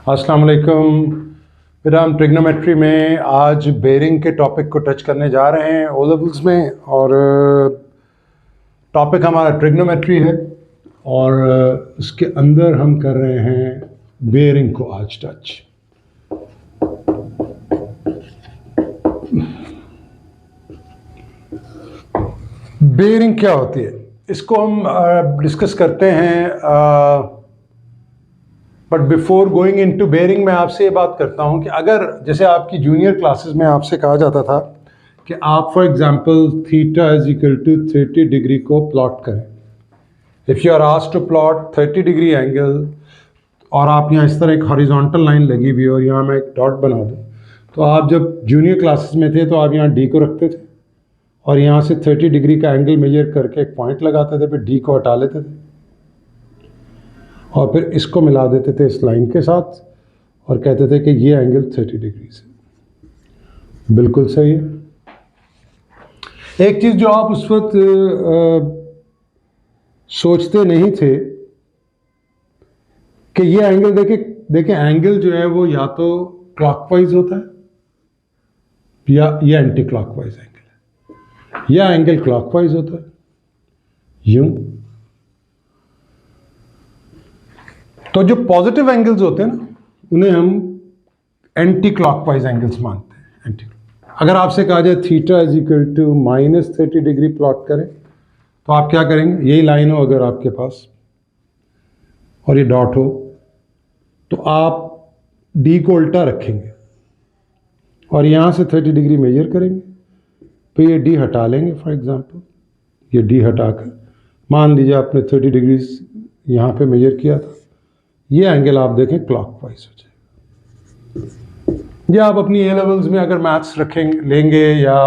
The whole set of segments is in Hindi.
अस्सलाम वालेकुम। फिर हम ट्रिग्नोमेट्री में आज बेरिंग के टॉपिक को टच करने जा रहे हैं ओ लेवल्स में, और टॉपिक हमारा ट्रिग्नोमेट्री है और उसके अंदर हम कर रहे हैं बेरिंग को आज टच। बेरिंग क्या होती है इसको हम डिस्कस करते हैं, but before going into bearing मैं आपसे ये बात करता हूँ कि अगर जैसे आपकी जूनियर क्लासेस में आपसे कहा जाता था कि आप for example theta is equal to 30 degree को प्लॉट करें। If you are asked to plot 30 degree angle और आप यहाँ इस तरह एक हॉरिजॉन्टल लाइन लगी हुई और यहाँ मैं एक डॉट बना दूँ, तो आप जब जूनियर क्लासेस में थे तो आप यहाँ डी को रखते थे और यहाँ से 30 डिग्री का एंगल मेजर करके एक पॉइंट लगाते थे, फिर डी को हटा लेते थे और फिर इसको मिला देते थे इस लाइन के साथ और कहते थे कि ये एंगल 30 डिग्री से। बिल्कुल सही है। एक चीज़ जो आप उस वक्त सोचते नहीं थे कि ये एंगल देखें एंगल जो है वो या तो क्लॉकवाइज होता है या ये एंटी क्लॉकवाइज एंगल है, या एंगल क्लॉकवाइज होता है यूं। तो जो पॉजिटिव एंगल्स होते हैं ना उन्हें हम एंटी क्लॉकवाइज एंगल्स मानते हैं। एंटी, अगर आपसे कहा जाए theta is equal to -30 degree plot करें तो आप क्या करेंगे? यही लाइन हो अगर आपके पास और ये डॉट हो तो आप डी को उल्टा रखेंगे और यहाँ से 30 डिग्री मेजर करेंगे, तो ये डी हटा लेंगे। फॉर एग्जांपल ये डी हटाकर मान लीजिए आपने 30 डिग्री यहाँ पे मेजर किया था, ये एंगल आप देखें क्लॉकवाइज हो जाएगा। या आप अपनी ए लेवल्स में अगर मैथ्स लेंगे या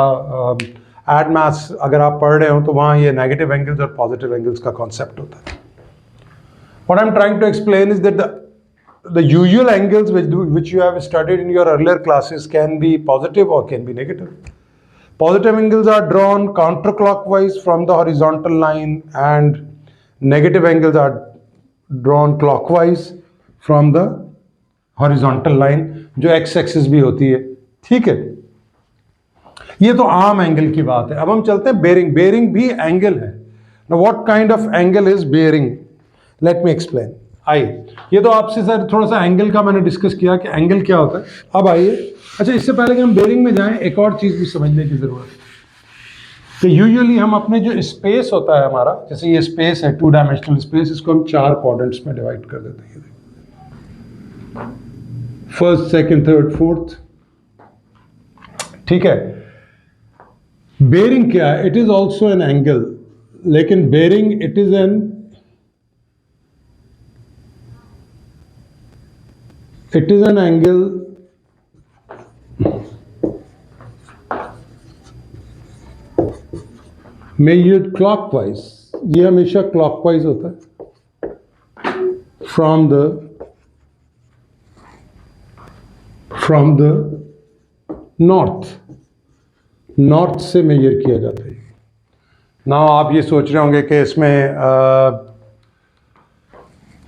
एड मैथ्स अगर आप पढ़ रहे हो तो वहाँ ये नेगेटिव एंगल्स और पॉजिटिव एंगल्स का कॉन्सेप्ट होता है। What I'm trying to explain is that the usual angles which you have studied in your earlier classes can be positive or can be negative. Positive angles are drawn counterclockwise from the horizontal line and negative angles are drawn clockwise from the horizontal line जो x एक्सिस भी होती है। ठीक है, ये तो आम एंगल की बात है। अब हम चलते हैं बेरिंग। बेरिंग भी एंगल है। Now what kind of angle is bearing? Let me explain. आइए, ये तो आपसे सर थोड़ा सा एंगल का मैंने डिस्कस किया कि एंगल क्या होता है। अब आइए, अच्छा इससे पहले कि हम बेरिंग में जाएं एक और चीज़ भी समझने की ज़रूरत है कि यूजुअली हम अपने जो स्पेस होता है हमारा, जैसे ये स्पेस है 2 डायमेंशनल स्पेस, इसको हम 4 क्वाड्रेंट्स में डिवाइड कर देते हैं। First, second, third, fourth. ठीक है। बेरिंग क्या है? It is also an angle, लेकिन bearing it is an angle measured clockwise। ये हमेशा क्लॉकवाइज होता है फ्रॉम द नॉर्थ से मेजर किया जाता है। ना आप ये सोच रहे होंगे कि इसमें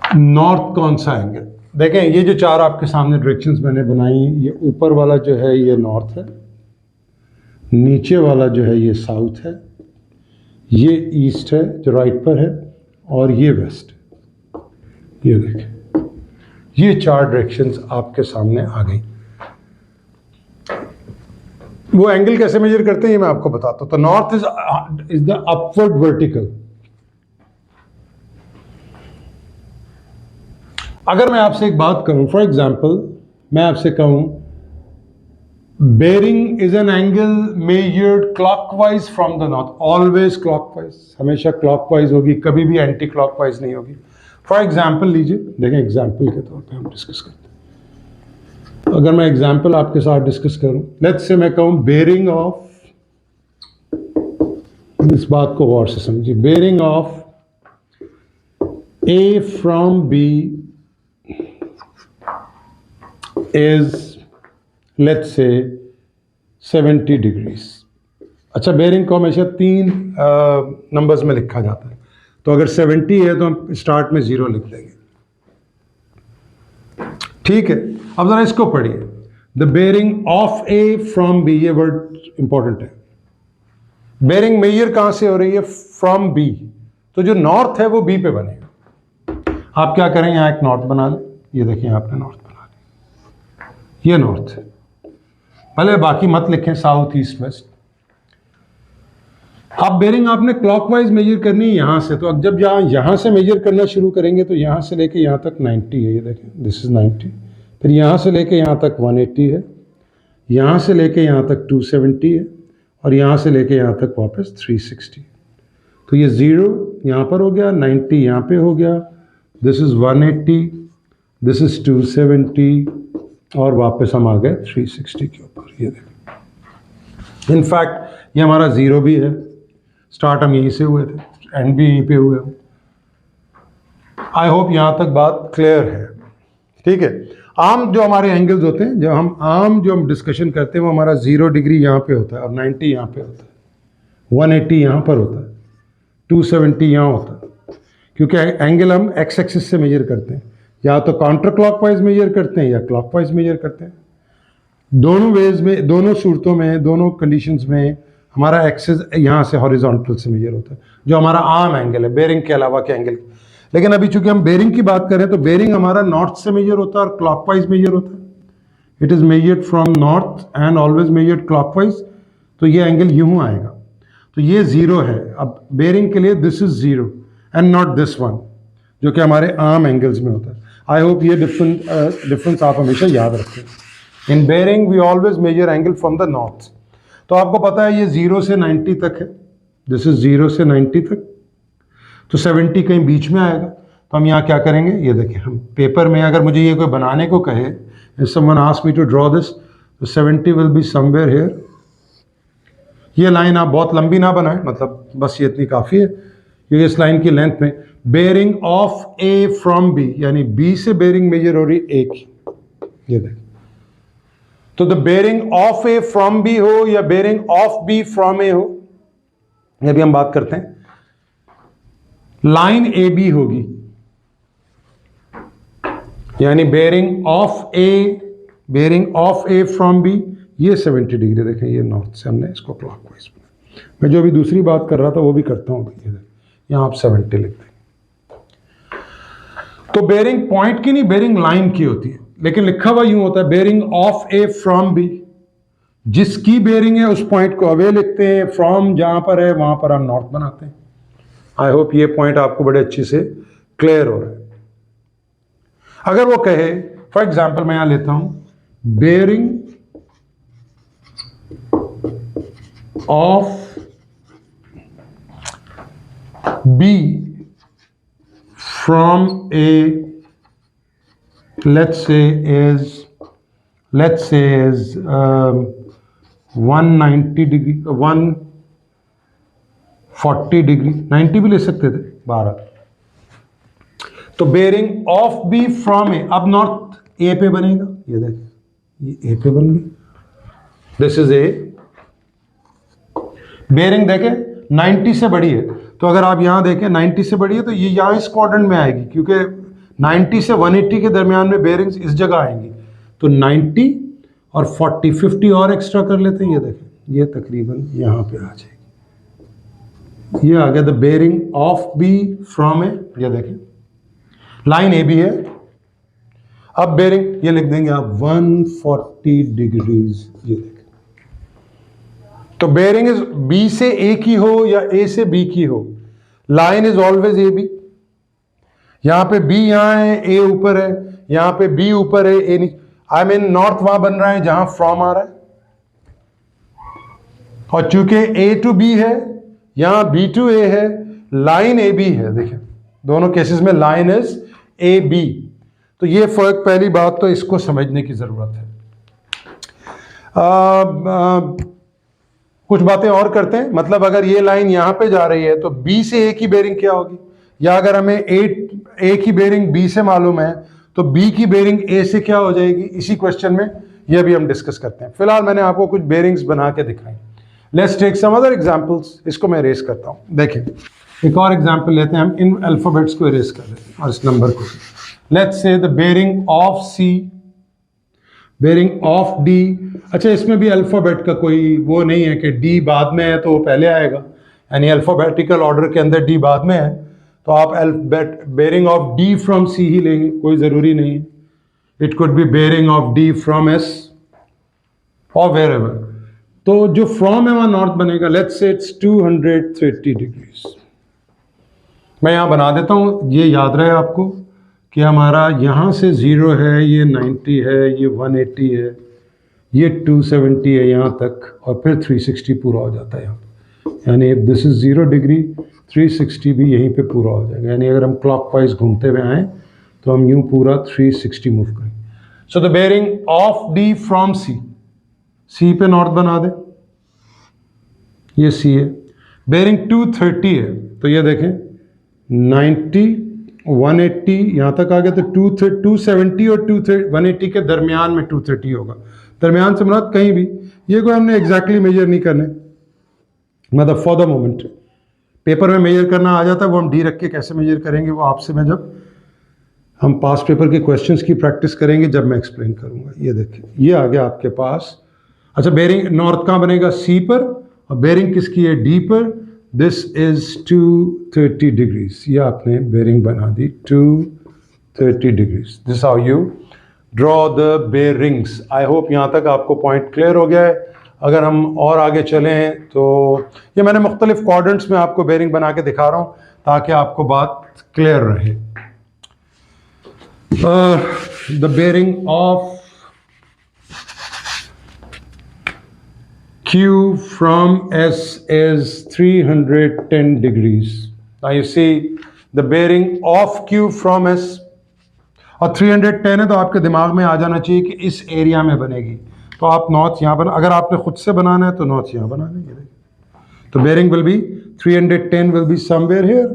नॉर्थ कौन सा एंगल? देखें ये जो 4 आपके सामने डायरेक्शंस मैंने बनाई, ये ऊपर वाला जो है ये नॉर्थ है, नीचे वाला जो है ये साउथ है, ये ईस्ट है जो राइट पर है, और ये वेस्ट है। ये देखें, ये 4 डायरेक्शंस आपके सामने आ गई। वो एंगल कैसे मेजर करते हैं ये मैं आपको बताता हूं। तो north is the upward vertical. अगर मैं आपसे एक बात करूं, फॉर एग्जांपल मैं आपसे कहूं bearing is an angle measured clockwise from the north, always clockwise, हमेशा क्लॉकवाइज होगी, कभी भी एंटी क्लॉकवाइज नहीं होगी। फॉर एग्जांपल लीजिए, देखें एग्जांपल के तौर पे हम डिस्कस करते हैं। अगर मैं एग्जांपल आपके साथ डिस्कस करूं, लेट्स से मैं कहूं बेरिंग ऑफ, इस बात को गौर से समझिए, bearing of A from B is let's say 70 degrees। अच्छा, बेरिंग को हमेशा 3 नंबर्स में लिखा जाता है, तो अगर 70 है तो हम स्टार्ट में 0 लिख देंगे। ठीक है, अब जरा इसको पढ़िए, the bearing of A from B, ये वर्ड इंपॉर्टेंट है। बेरिंग मेजर कहां से हो रही है? फ्रॉम बी, तो जो नॉर्थ है वो बी पे बनेगा। आप क्या करें, यहां एक नॉर्थ बना लें, ये देखिए आपने नॉर्थ बना लिया, ये नॉर्थ है, भले बाकी मत लिखें साउथ ईस्ट वेस्ट। अब बेरिंग आपने क्लॉकवाइज मेजर करनी है यहां से, तो अब जब यहां से मेजर करना शुरू करेंगे तो यहां से लेके यहां तक 90 है, ये देखें दिस इज 90, फिर यहां से लेके यहां तक 180 है, यहां से लेके यहां तक 270 है, और यहां से लेके यहां तक वापस 360। तो ये 0 यहां पर हो गया, 90 यहां पे हो गया, दिस इज 180, दिस इज 270, और वापस हम आ गए 360 के ऊपर, ये देखें। इनफैक्ट ये हमारा 0 भी है, स्टार्ट हम यहीं से हुए थे, एंड भी यहीं पे हुए हो। आई होप यहां तक बात क्लियर है, ठीक है। आम जो हमारे एंगल्स होते हैं, जो हम डिस्कशन करते हैं, वो हमारा 0 डिग्री यहाँ पे होता है, और 90 यहाँ पे होता है, 180 यहाँ पर होता है, 270 यहाँ होता है, क्योंकि एंगल हम एक्स एक्सिस से मेजर करते हैं, या तो काउंटर क्लॉकवाइज मेजर करते हैं या क्लॉकवाइज मेजर करते हैं। दोनों वेज में, दोनों सूरतों में, दोनों कंडीशंस में हमारा एक्सिस यहाँ से हॉरिजॉन्टल से मेजर होता है, जो हमारा आम एंगल है, बेरिंग के अलावा के एंगल। लेकिन अभी चूंकि हम बेरिंग की बात करें, तो बेरिंग हमारा नॉर्थ से मेजर होता है और क्लॉकवाइज मेजर होता है। It is measured from north and always measured clockwise, तो ये एंगल यूं आएगा, तो ये 0 है। अब बेरिंग के लिए this is 0 and not this one, जो कि हमारे आम एंगल्स में होता है। आई होप ये डिफरेंस आप हमेशा याद रखें। In bearing we always measure angle from the north. तो आपको पता है ये 0 से 90 तक है, दिस इज 0 से 90 तक, तो 70 कहीं बीच में आएगा। तो हम यहाँ क्या करेंगे, ये देखिए, हम पेपर में अगर मुझे ये कोई बनाने को कहे, if someone ask me to draw this, तो 70 विल बी समवेयर हियर। ये लाइन आप बहुत लंबी ना बनाएं, मतलब बस ये इतनी काफ़ी है, क्योंकि इस लाइन की लेंथ में bearing of A from B, यानी बी से बेरिंग मेजर हो रही ए की, ये देखिए। तो the bearing of A from B हो या bearing of B from A हो, ये भी हम बात करते हैं। लाइन ए बी होगी, यानी bearing of A from B, ये 70 डिग्री देखें, ये नॉर्थ से हमने इसको क्लॉकवाइज बनाया। मैं जो अभी दूसरी बात कर रहा था वो भी करता हूँ, यहां आप 70 लिख दें। तो बेरिंग पॉइंट की नहीं, बेरिंग लाइन की होती है, लेकिन लिखा हुआ यूं होता है, bearing of A from B. जिसकी बेरिंग है उस पॉइंट को अवे लिखते हैं, फ्रॉम जहां पर है वहां पर हम नॉर्थ बनाते हैं। आई होप ये पॉइंट आपको बड़े अच्छे से क्लियर हो रहा है। अगर वो कहे, फॉर एग्जाम्पल मैं यहां लेता हूं, bearing of B from A, let's say is 190 degree, 140 degree, 90 भी ले सकते थे, 12। तो bearing of B from A, अब नॉर्थ ए पे बनेगा, ये देखिए, ये ए पे बन गया, दिस इज ए। बेरिंग देखें 90 से बड़ी है, तो अगर आप यहां देखें 90 से बड़ी है, तो ये यहां इस क्वाड्रेंट में आएगी, क्योंकि 90 से 180 के दरमियान में बेरिंग्स इस जगह आएंगी। तो 90 और 40, 50 और एक्स्ट्रा कर लेते हैं, ये देखें, ये तकरीबन यहाँ पे आ जाएगी। ये आ गया the bearing of B from a, ये देखें, लाइन ए बी है। अब बेरिंग ये लिख देंगे आप 140 डिग्रीज, ये देखें। तो बेरिंग इज बी से ए की हो या ए से बी की हो, line is always A B. यहां पे बी यहां है, ए ऊपर है, यहां पे बी ऊपर है, ए नीचे। आई मीन नॉर्थ वहां बन रहा है जहां फ्रॉम आ रहा है, और चूंकि ए टू बी है, यहां बी टू ए है, लाइन ए बी है। देखिए दोनों केसेस में लाइन इज ए बी। तो ये फर्क, पहली बात तो इसको समझने की जरूरत है। कुछ बातें और करते हैं, मतलब अगर ये लाइन यहां पे जा रही है तो बी से ए की बेरिंग क्या होगी, या अगर हमें ए की बेरिंग बी से मालूम है तो बी की बेरिंग ए से क्या हो जाएगी, इसी क्वेश्चन में यह भी हम डिस्कस करते हैं। फिलहाल मैंने आपको कुछ बेरिंग्स बना के दिखाई। Let's take some other examples. इसको मैं इरेज करता हूं। देखिए एक और एग्जांपल लेते हैं, हम इन अल्फाबेट्स को इरेज कर लेते हैं और इस नंबर को। Let's say the bearing of C bearing of D, अच्छा इसमें भी अल्फ़ाबेट का कोई वो नहीं है कि डी बाद में है तो वो पहले आएगा, यानी अल्फ़ाबेटिकल ऑर्डर के अंदर डी बाद में है तो आप bearing of D from C ही लेंगे, कोई ज़रूरी नहीं है. It could be bearing of D from S और वेयर एवर. तो जो फ्रॉम है वहाँ नॉर्थ बनेगा. Let's say it's 230 degrees. मैं यहाँ बना देता हूँ, ये याद रहे आपको कि हमारा यहाँ से 0 है, ये 90 है, ये 180 है, ये 270 है यहाँ तक, और फिर 360 पूरा हो जाता है यहाँ. यानी दिस इज 0 डिग्री, 360 भी यहीं पे पूरा हो जाएगा. यानी अगर हम क्लॉकवाइज घूमते हुए आए तो हम यूं पूरा 360 मूव करेंगे. So the bearing of D from c, c पे नॉर्थ बना दे, ये सी है. बेरिंग 230 है तो ये देखें 90 180 यहाँ तक आ गया तो 270 और 180 के दरमियान में 230 होगा. दरमियान से मुराद कहीं भी, ये कोई हमने एग्जैक्टली मेजर नहीं करने, मतलब फॉर द मोमेंट. पेपर में मेजर करना आ जाता है, वो हम डी रख के कैसे मेजर करेंगे वो आपसे मैं जब हम पास पेपर के क्वेश्चंस की प्रैक्टिस करेंगे जब मैं एक्सप्लेन करूंगा. ये देखिए ये आ गया आपके पास. अच्छा बेरिंग नॉर्थ कहाँ बनेगा? सी पर, और बेरिंग किसकी है? डी पर. This is 230 degrees. ये आपने बेरिंग बना दी 230 degrees. This how you draw the bearings. I hope यहाँ तक आपको पॉइंट क्लियर हो गया है. अगर हम और आगे चलें तो ये मैंने मुख्तलिफ क्वाड्रेंट्स में आपको बेरिंग बना के दिखा रहा हूँ ताकि आपको बात क्लियर रहे. The bearing of Q from S is 310 degrees. Now you see the bearing of Q from S, और 310 है तो आपके दिमाग में आ जाना चाहिए कि इस एरिया में बनेगी. तो आप नॉर्थ यहाँ बना, अगर आपने खुद से बनाना है तो नॉर्थ यहाँ बना लेंगे. तो bearing will be 310 will be somewhere here,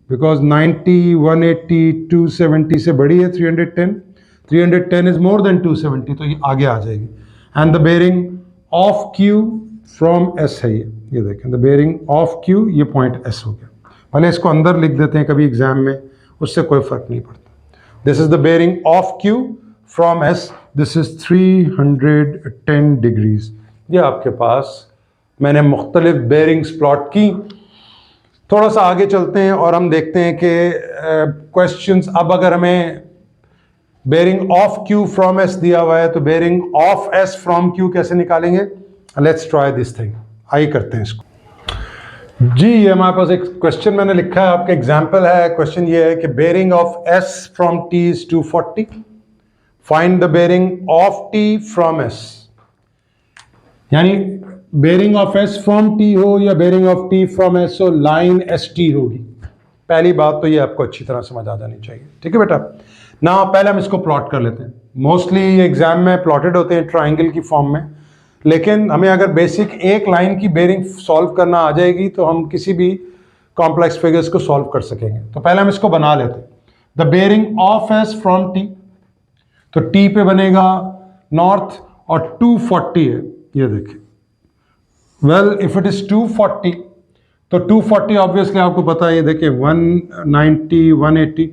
because 90 180 270 से बड़ी है 310. 310 इज मोर देन 270 तो ये आगे आ जाएगी. And the bearing of Q from S है ये देखें. द बेरिंग ऑफ क्यू, ये पॉइंट एस हो गया. भले इसको अंदर लिख देते हैं कभी एग्जाम में, उससे कोई फर्क नहीं पड़ता. This is the bearing of Q from S. This is 310 degrees. ये आपके पास मैंने मुख्तलिफ बेरिंग्स प्लॉट की. थोड़ा सा आगे चलते हैं और हम देखते हैं कि क्वेश्चंस. अब अगर हमें bearing of Q from S दिया हुआ है तो bearing of S from Q कैसे निकालेंगे? Let's try this thing. आइए करते हैं इसको. जी ये हमारे पास एक क्वेश्चन मैंने लिखा है, आपका एग्जाम्पल है. क्वेश्चन ये है कि bearing of S from T is 240. Find the bearing of T from s. यानी bearing of S from t हो या bearing of T from s हो, लाइन एस टी होगी. पहली बात तो ये आपको अच्छी तरह समझ आ जानी चाहिए. ठीक है बेटा. ना पहले हम इसको प्लॉट कर लेते हैं. मोस्टली एग्जाम में प्लॉटेड होते हैं ट्राइंगल की फॉर्म में, लेकिन हमें अगर बेसिक एक लाइन की बेरिंग सॉल्व करना आ जाएगी तो हम किसी भी कॉम्प्लेक्स फिगर्स को सॉल्व कर सकेंगे. तो पहले हम इसको बना लेते हैं. The bearing of S from T, तो टी पे बनेगा नॉर्थ और 240 है. ये देखिए, वेल इफ इट इज 240 तो 240 ऑब्वियसली आपको पता है. ये देखिए 190 180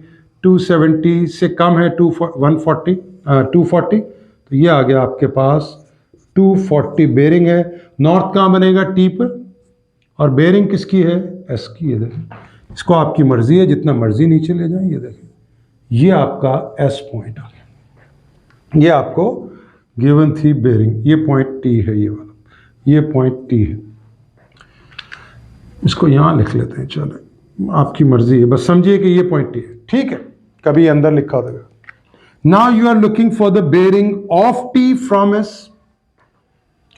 270 से कम है 240 तो ये आ गया आपके पास 240 बेरिंग है. नॉर्थ कहाँ बनेगा? टी पर, और बेरिंग किसकी है? एस की. ये देखें, इसको आपकी मर्जी है जितना मर्जी नीचे ले जाएं. ये देखें, ये आपका एस पॉइंट आ गया. ये आपको गिवन थी बेरिंग. ये पॉइंट टी है, ये वाला, ये पॉइंट टी है. इसको यहाँ लिख लेते हैं. चलो आपकी मर्जी है, बस समझिए कि ये पॉइंट टी है. ठीक है, कभी अंदर लिखा होगा. Now you are looking for the bearing of T from S.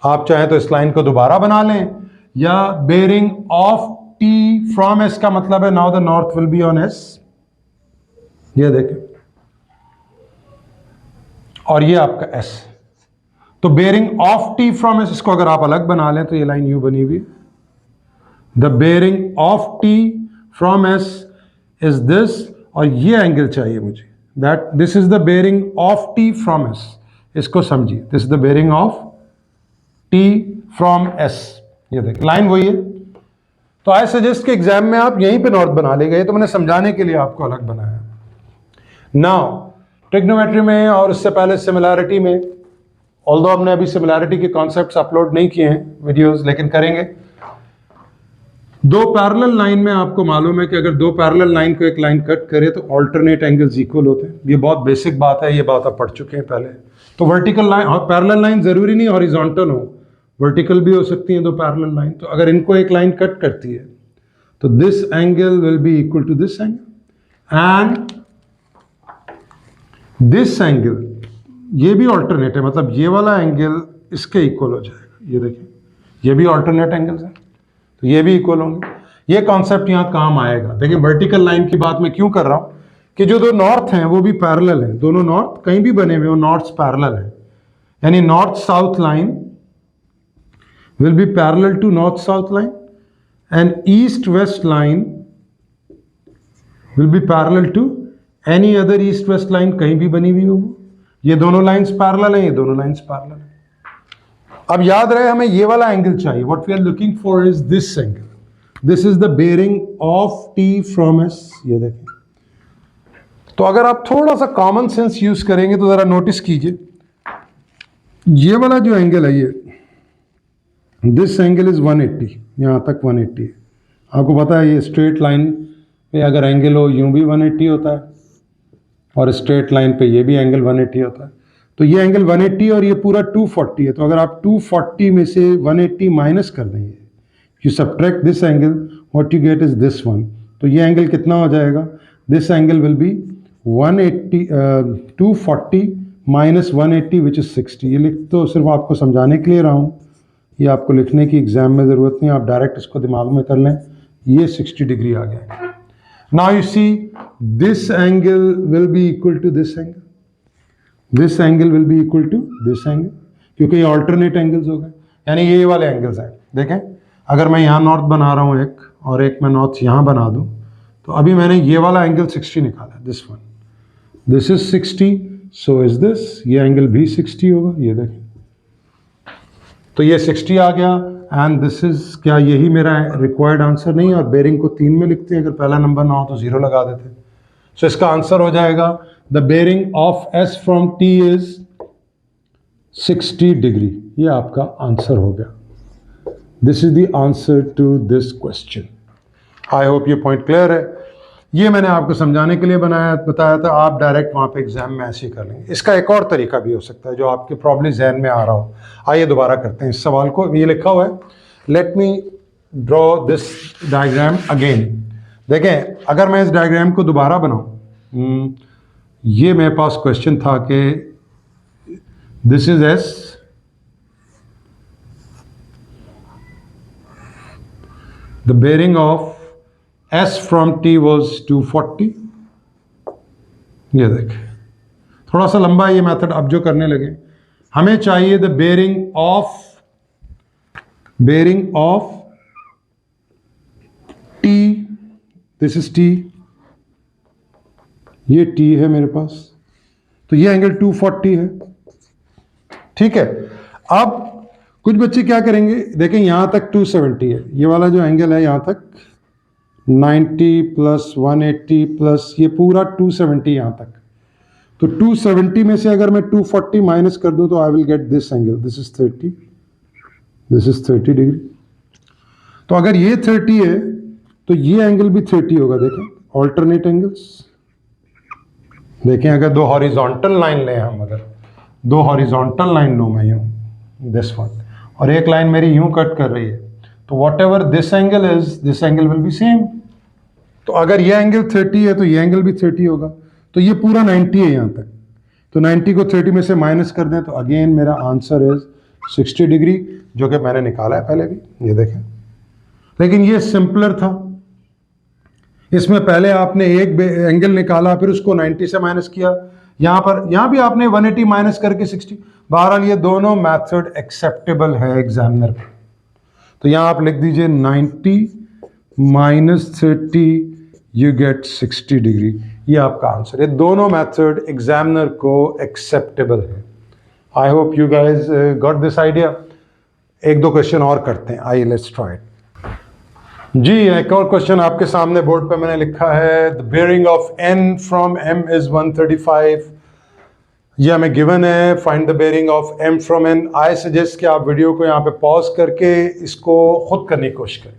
आप चाहें तो इस लाइन को दोबारा बना लें, या bearing of T from S का मतलब है now the north will be on S. ये देखें, और ये आपका एस. तो bearing of T from S, इसको अगर आप अलग बना लें तो ये लाइन यू बनी हुई है. The bearing of T from S is this, और ये एंगल चाहिए मुझे, that this is the bearing of T from S. इसको समझिए, this is the bearing of T from S. ये देख लाइन वही है. तो आई सजेस्ट कि एग्जाम में आप यहीं पे नॉर्थ बना ले गए, तो मैंने समझाने के लिए आपको अलग बनाया. नाउ ट्रिग्नोमेट्री में और उससे पहले सिमिलैरिटी में ऑल्दो हमने अभी सिमिलैरिटी के कॉन्सेप्ट्स अपलोड नहीं किए हैं वीडियोस, लेकिन करेंगे। दो पैरेलल लाइन में आपको मालूम है कि अगर दो पैरेलल लाइन को एक लाइन कट करे तो ऑल्टरनेट एंगल्स इक्वल होते हैं। ये बहुत बेसिक बात है, ये बात आप पढ़ चुके हैं पहले। तो वर्टिकल लाइन और पैरेलल लाइन जरूरी नहीं हॉरिजॉन्टल हो, वर्टिकल भी हो सकती है दो पैरेलल लाइन। तो अगर इनको एक लाइन कट करती है तो this angle will be equal to this angle and this angle, ये भी ऑल्टरनेट है, मतलब ये वाला एंगल इसके इक्वल हो जाएगा। ये देखिए, ये भी ऑल्टरनेट एंगल्स है तो ये भी इक्वल होंगे। ये कॉन्सेप्ट यहाँ काम आएगा। देखिए वर्टिकल लाइन की बात मैं क्यों कर रहा हूं कि जो दो नॉर्थ हैं वो भी पैरेलल हैं, दोनों नॉर्थ कहीं भी बने हुए हो नॉर्थ्स पैरेलल हैं, यानी north south line will be parallel to north south line and east west line will be parallel to any other east west line कहीं भी बनी हुई हो। ये दोनों लाइंस पैरेलल हैं, ये दोनों लाइंस पैरेलल हैं। अब याद रहे हमें ये वाला एंगल चाहिए। What we are looking for is this angle, this is the bearing of T from S. ये देखें, तो अगर आप थोड़ा सा कॉमन सेंस यूज करेंगे तो जरा नोटिस कीजिए, ये वाला जो एंगल है ये दिस एंगल इज 180, यहां तक 180 है। आपको पता है ये स्ट्रेट लाइन पे अगर एंगल हो यूं भी 180 होता है और स्ट्रेट लाइन पे ये भी एंगल 180 होता है। तो ये एंगल 180 और ये पूरा 240 है। तो अगर आप 240 में से 180 माइनस कर देंगे, you subtract this angle, what you get is this one. तो ये एंगल कितना हो जाएगा, this angle will B 240 minus 180 which is 60। ये लिख तो सिर्फ आपको समझाने के लिए रहा हूँ, ये आपको लिखने की एग्जाम में ज़रूरत नहीं, आप डायरेक्ट इसको दिमाग में कर लें। ये 60 डिग्री आ गया। Now you see this angle will be equal to this angle, this angle will be equal to this angle, क्योंकि ये ऑल्टरनेट एंगल्स हो गए, यानी ये वाले एंगल्स हैं। देखें, अगर मैं यहाँ नॉर्थ बना रहा हूँ एक और एक मैं नॉर्थ यहाँ बना दूँ, तो अभी मैंने ये वाला एंगल 60 निकाला, this one, this is 60, so is this, ये एंगल भी 60 होगा। ये देखें, तो ये 60 आ गया एंड दिस इज, क्या यही मेरा रिक्वायर्ड आंसर नहीं है? और बेरिंग को 3 में लिखते हैं, अगर पहला नंबर ना हो तो 0 लगा देते हैं। सो इसका आंसर हो जाएगा the bearing of S from T is 60 degree. ये आपका आंसर हो गया। This is the answer to this question. I hope ये पॉइंट क्लियर है। ये मैंने आपको समझाने के लिए बताया था, आप डायरेक्ट वहाँ पे एग्जाम में ऐसे ही कर लेंगे। इसका एक और तरीका भी हो सकता है जो आपके प्रॉब्लम जहन में आ रहा हो। आइए दोबारा करते हैं इस सवाल को। ये लिखा हुआ है, let me draw this diagram again. देखें, अगर मैं इस डायग्राम को दोबारा बनाऊं, ये मेरे पास क्वेश्चन था कि this is S, the bearing of S from T was 240। ये देख, थोड़ा सा लंबा है ये मेथड। अब जो करने लगे, हमें चाहिए the bearing of T, this is T, ये T है मेरे पास, तो ये एंगल 240 है, ठीक है। अब कुछ बच्चे क्या करेंगे, देखें यहां तक 270 है, ये वाला जो एंगल है यहां तक 90 प्लस 180 प्लस ये पूरा 270 यहाँ तक। तो 270 में से अगर मैं 240 माइनस कर दूं तो I will get this angle, this is 30, this is 30 degree. तो अगर ये 30 है तो ये एंगल भी 30 होगा। देखें, ऑल्टरनेट एंगल्स। देखें, अगर दो हॉरिजॉन्टल लाइन लें हम, अगर दो हॉरिजॉन्टल लाइन लूँ मैं यूँ, दिस वन, और एक लाइन मेरी यूँ कट कर रही है, तो what ever this angle is, this angle will B same. तो अगर ये एंगल 30 है तो ये एंगल भी 30 होगा। तो ये पूरा 90 है यहाँ तक, तो 90 को 30 में से माइनस कर दें तो अगेन मेरा आंसर इज 60 डिग्री, जो कि मैंने निकाला है पहले भी, ये देखें। लेकिन ये सिंपलर था, इसमें पहले आपने एक एंगल निकाला फिर उसको 90 से माइनस किया, यहाँ भी आपने 180 माइनस करके 60। बहरहाल ये दोनों मैथड एक्सेप्टेबल है एग्जामिनर पर। तो यहाँ आप लिख दीजिए 90 माइनस 30 यू गेट 60 डिग्री, ये आपका आंसर। ये दोनों मेथड एग्जामिनर को एक्सेप्टेबल है। I hope you guys got this idea. एक दो क्वेश्चन और करते हैं, आइए लेट्स ट्राई। जी, एक और क्वेश्चन आपके सामने बोर्ड पे मैंने लिखा है, the bearing of n from m is 135 ये हमें गिवन है, find the bearing of M from N. I suggest कि आप वीडियो को यहाँ पे पॉज करके इसको खुद करने की कोशिश करें,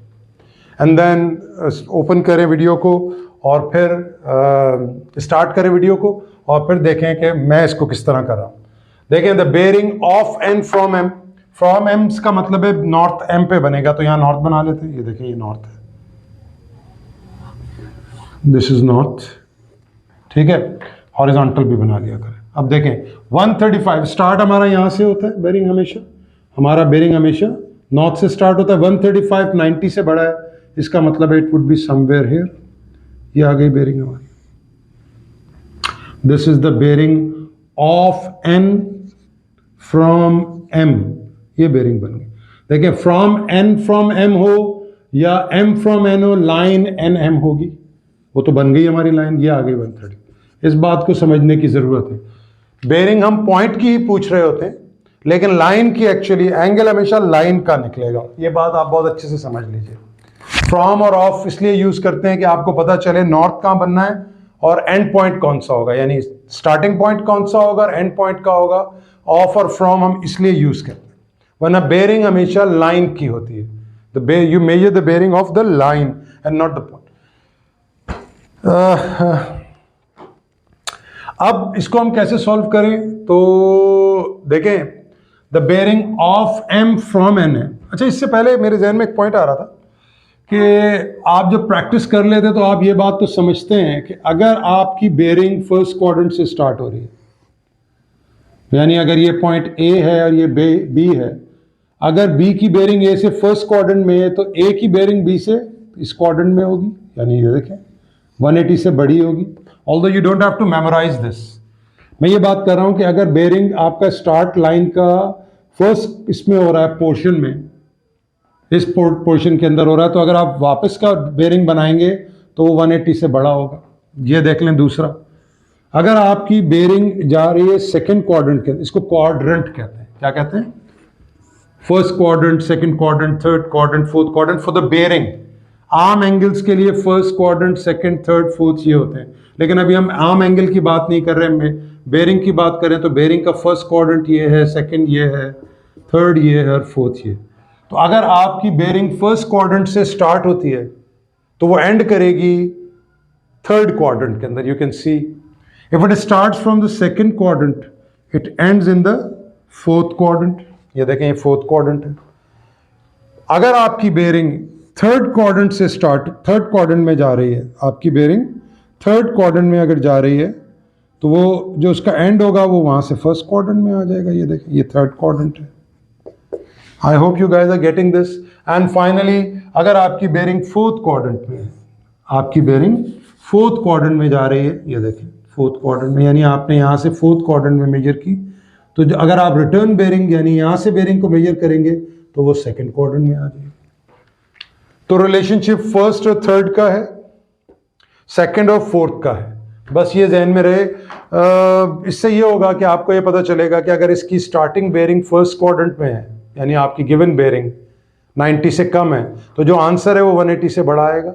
एंड देन ओपन करें वीडियो को और फिर स्टार्ट करें वीडियो को और फिर देखें कि मैं इसको किस तरह कर रहा हूँ। देखें, the bearing of N from M, from M का मतलब है नॉर्थ एम पे बनेगा, तो यहाँ नॉर्थ बना लेते हैं। ये देखें, ये नॉर्थ है, दिस इज नॉर्थ, ठीक है। हॉरिजॉन्टल भी बना लिया करें। अब देखें 135 स्टार्ट हमारा यहाँ से होता है बेयरिंग, हमेशा हमारा बेयरिंग हमेशा नॉर्थ से स्टार्ट होता है। 135 90 से बड़ा है, इसका मतलब है it would be somewhere here. ये आ गई बेयरिंग हमारी। This is the bearing of N from M, ये बेयरिंग बन गई। देखिए, फ्रॉम एन फ्रॉम एम हो या एम फ्रॉम एन हो, लाइन एन एम होगी, वो तो बन गई हमारी लाइन। ये आ गई 130। इस बात को समझने की जरूरत है। बेयरिंग हम पॉइंट की ही पूछ रहे होते हैं, लेकिन लाइन की एक्चुअली एंगल हमेशा लाइन का निकलेगा। ये बात आप बहुत अच्छे से समझ लीजिए। फ्रॉम और ऑफ इसलिए यूज करते हैं कि आपको पता चले नॉर्थ कहाँ बनना है और एंड पॉइंट कौन सा होगा, यानी स्टार्टिंग पॉइंट कौन सा होगा और एंड पॉइंट का होगा। ऑफ और फ्रॉम हम इसलिए यूज करते हैं, वरना बेयरिंग हमेशा लाइन की होती है। You measure the bearing of the line and not the point. अब इसको हम कैसे सॉल्व करें, तो देखें, the bearing of M from N है। अच्छा, इससे पहले मेरे जहन में एक पॉइंट आ रहा था कि आप जब प्रैक्टिस कर लेते तो आप ये बात तो समझते हैं कि अगर आपकी बेयरिंग फर्स्ट क्वाड्रेंट से स्टार्ट हो रही है, यानी अगर ये पॉइंट ए है और ये बी है, अगर बी की बेयरिंग ए से फर्स्ट क्वाड्रेंट में है तो ए की बेयरिंग बी से इस क्वाड्रेंट में होगी, यानी ये देखें 180 से बड़ी होगी। Although you don't have to memorise this. मैं ये बात कर रहा हूं कि अगर बेयरिंग आपका स्टार्ट लाइन का फर्स्ट इसमें हो रहा है पोर्शन में, इस पोर्शन के अंदर हो रहा है, तो अगर आप वापस का बेयरिंग बनाएंगे तो वो 180 से बड़ा होगा। ये देख लें। दूसरा, अगर आपकी बेयरिंग जा रही है सेकंड क्वाड्रेंट के, इसको क्वाड्रेंट कहते हैं, क्या कहते हैं? First quadrant, second quadrant, third quadrant, fourth quadrant for the bearing. Arm angles के लिए first quadrant, second, third, fourth ये होते हैं, लेकिन अभी हम आर्म एंगल की बात नहीं कर रहे हैं, बेयरिंग की बात करें तो बेयरिंग का फर्स्ट क्वाड्रेंट ये है, सेकंड ये है, थर्ड ये है और फोर्थ ये। तो अगर आपकी बेयरिंग फर्स्ट क्वाड्रेंट से स्टार्ट होती है तो वो एंड करेगी थर्ड क्वाड्रेंट के अंदर। You can see if it starts from the second quadrant it ends in the fourth quadrant. ये देखें, ये फोर्थ क्वाड्रेंट है। अगर आपकी बेयरिंग थर्ड क्वाड्रेंट से स्टार्ट, थर्ड क्वाड्रेंट में जा रही है, आपकी बेयरिंग थर्ड क्वाड्रेंट में अगर जा रही है तो वो जो उसका एंड होगा वो वहां से फर्स्ट क्वाड्रेंट में आ जाएगा। ये देखें, ये थर्ड क्वाड्रेंट है। I hope you guys are getting this. And finally, अगर आपकी बेयरिंग फोर्थ क्वाड्रेंट में है, आपकी बेयरिंग फोर्थ क्वाड्रेंट में जा रही है, ये देखें फोर्थ क्वाड्रेंट में, यानी आपने यहाँ से फोर्थ क्वाड्रेंट में मेजर की, तो अगर आप रिटर्न बेयरिंग यानी यहाँ से बेयरिंग को मेजर करेंगे तो वो सेकंड क्वाड्रेंट में आ जाएगी। तो रिलेशनशिप फर्स्ट और थर्ड का है, सेकंड और फोर्थ का है। बस ये जहन में रहे। इससे ये होगा कि आपको ये पता चलेगा कि अगर इसकी स्टार्टिंग बेयरिंग फर्स्ट क्वाड्रेंट में है, यानी आपकी गिवन बेयरिंग 90 से कम है, तो जो आंसर है वो 180 से बड़ा आएगा।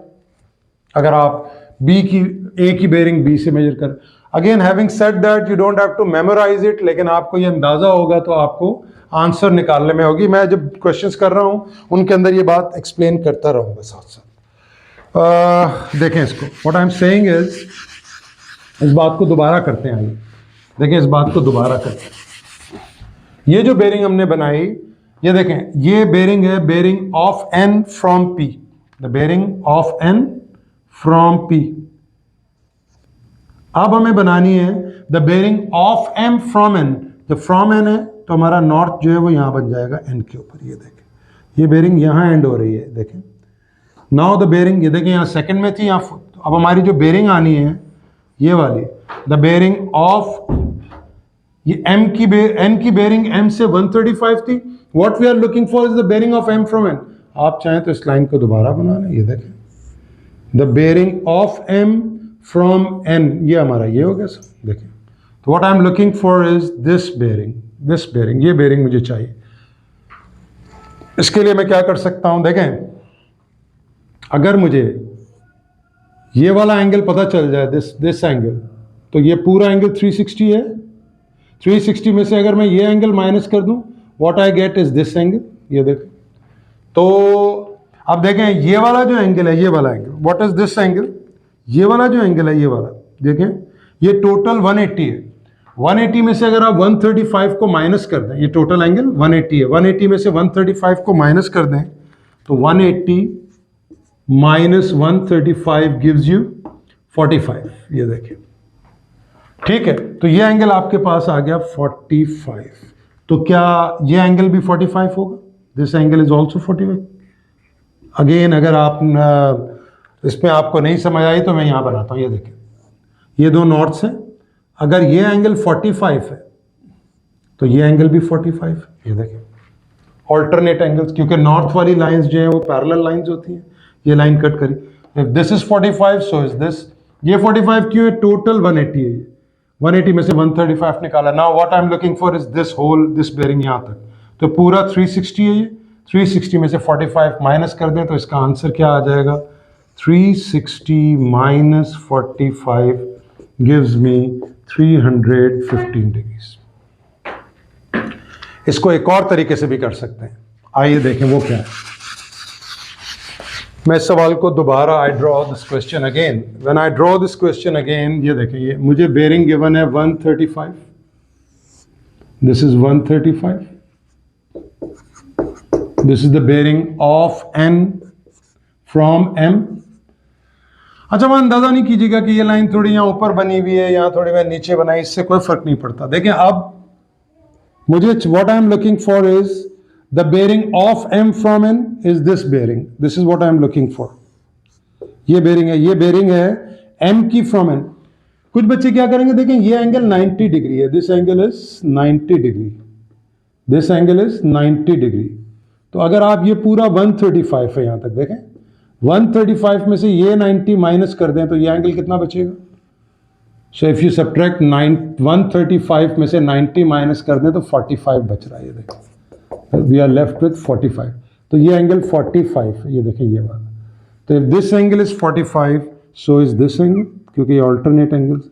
अगर आप ए की बेयरिंग बी से मेजर कर, again having said that you don't have to memorise it, लेकिन आपको ये अंदाजा होगा तो आपको आंसर निकालने में होगी। मैं जब क्वेश्चंस कर रहा हूं उनके अंदर ये बात एक्सप्लेन करता रहूंगा साथ साथ। देखें इसको, what I am saying is, इस बात को दोबारा करते हैं। आइए देखें, इस बात को दोबारा करते हैं। ये जो बेयरिंग हमने बनाई, ये देखें, ये बेयरिंग है bearing of N from P, the bearing of N from P. अब हमें बनानी है the bearing of M from N. जब फ्रॉम एन है तो हमारा नॉर्थ जो है वो यहां बन जाएगा एन के ऊपर। ये देखें, ये बेयरिंग यहां एंड हो रही है, देखें। नाउ द बेयरिंग, ये देखें यहाँ सेकंड में थी, यहाँ अब हमारी जो बेयरिंग आनी है ये वाली, द बेयरिंग ऑफ ये एन की बेयरिंग एम से 135 थी। What we are looking for is the bearing of M from N. आप चाहें तो इस लाइन को दोबारा बना लें। ये देखें, the bearing of M from N, ये हमारा ये हो गया सर। देखें, तो what I am looking for is this bearing, ये बेयरिंग मुझे चाहिए। इसके लिए मैं क्या कर सकता हूं, देखें, अगर मुझे ये वाला एंगल पता चल जाए, दिस एंगल, तो ये पूरा एंगल 360 है। 360 में से अगर मैं ये एंगल माइनस कर दूं, what I get is this angle. ये देखें, तो अब देखें ये वाला जो एंगल है, ये वाला angle, what is this angle, ये वाला जो एंगल है, ये वाला देखें, ये टोटल 180 है। 180 में से अगर आप 135 को माइनस कर दें, ये टोटल एंगल 180 है, 180 में से 135 को माइनस कर दें तो 180 माइनस 135 गिव्स यू 45। ये देखिए, ठीक है, तो ये एंगल आपके पास आ गया 45। तो क्या ये एंगल भी 45 होगा? This angle is also 45। Again अगर आप इसमें आपको नहीं समझ आई तो मैं यहां बनाता हूं। ये देखें, ये दो नॉर्थ्स हैं, अगर ये एंगल 45 है तो ये एंगल भी 45 है। ये देखें, ऑल्टरनेट एंगल्स, क्योंकि नॉर्थ वाली लाइंस जो है वो पैरेलल लाइंस होती हैं। ये लाइन कट करी, if this is 45 so is this. ये 45 क्यों है? टोटल 180 है। 180 में से 135 निकाला। Now what I am looking for is this whole, this bearing यहां तक, तो पूरा 360 है। ये 360 में से 45 माइनस कर दें तो इसका आंसर क्या आ जाएगा? 360 माइनस 45 गिव्स मी 315 डिग्रीज। इसको एक और तरीके से भी कर सकते हैं, आइए देखें वो क्या है। मैं इस सवाल को दोबारा, I draw this question again. When I draw this question again, ये देखें, ये मुझे बेरिंग गिवन है 135, this is 135, this is the bearing of N from M. अच्छा, वह अंदाजा नहीं कीजिएगा कि ये लाइन थोड़ी यहाँ ऊपर बनी हुई है, यहाँ थोड़ी मैं नीचे बनाई, इससे कोई फर्क नहीं पड़ता। देखें, अब मुझे what I am looking for is the bearing of M from N is this bearing, this is what I am looking for. ये बेरिंग है, ये बेरिंग है एम की फ्रॉम एन। कुछ बच्चे क्या करेंगे, देखें, ये एंगल 90 डिग्री है, this angle is 90 degree, this angle is 90 degree. तो अगर आप ये पूरा 135 है यहां तक, देखें 135 में से ये 90 माइनस कर दें तो ये एंगल कितना बचेगा? सो इफ यू सब्ट्रैक्ट 135 में से 90 माइनस कर दें तो 45 बच रहा है। ये देखें, वी आर लेफ्ट विथ 45। तो ये एंगल 45 है, ये देखें, ये वाला। तो if this angle is 45 so is this angle, क्योंकि ये ऑल्टरनेट एंगल्स।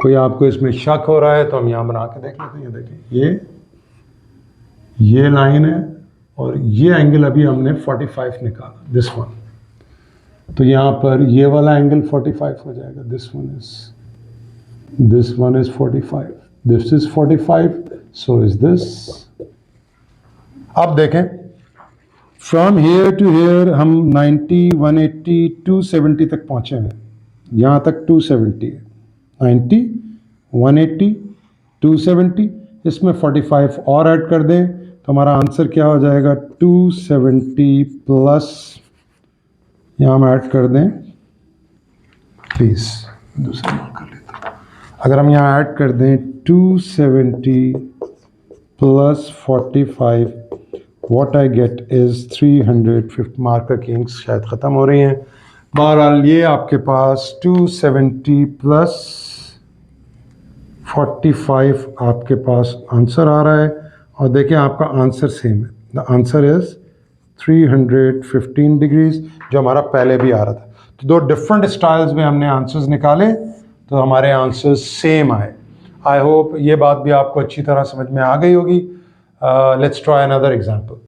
कोई आपको इसमें शक हो रहा है तो हम यहाँ बना के देख लेते हैं। ये देखें, ये लाइन है और ये एंगल अभी हमने 45 निकाला, दिस वन। तो यहाँ पर ये वाला एंगल 45 हो जाएगा, this one is 45, this is 45, so is this. अब देखें, फ्रॉम हियर टू हियर हम 90, 180, 270 तक पहुँचे हैं। यहाँ तक 270 है, 90, 180, 270, इसमें 45 और ऐड कर दें तो हमारा आंसर क्या हो जाएगा? 270 प्लस, यहाँ हम ऐड कर दें, प्लीज़ दूसरा नोट कर लेता हूँ। अगर हम यहाँ ऐड कर दें 270 plus 45, what I get is 350। Marker Kings शायद ख़त्म हो रही हैं। बहरहाल ये आपके पास 270 प्लस 45 आपके पास आंसर आ रहा है। और देखिए, आपका आंसर सेम है, द आंसर इज 315 डिग्रीज, जो हमारा पहले भी आ रहा था। तो दो डिफरेंट स्टाइल्स में हमने आंसर्स निकाले तो हमारे आंसर्स सेम आए। आई होप ये बात भी आपको अच्छी तरह समझ में आ गई होगी। Let's try another example.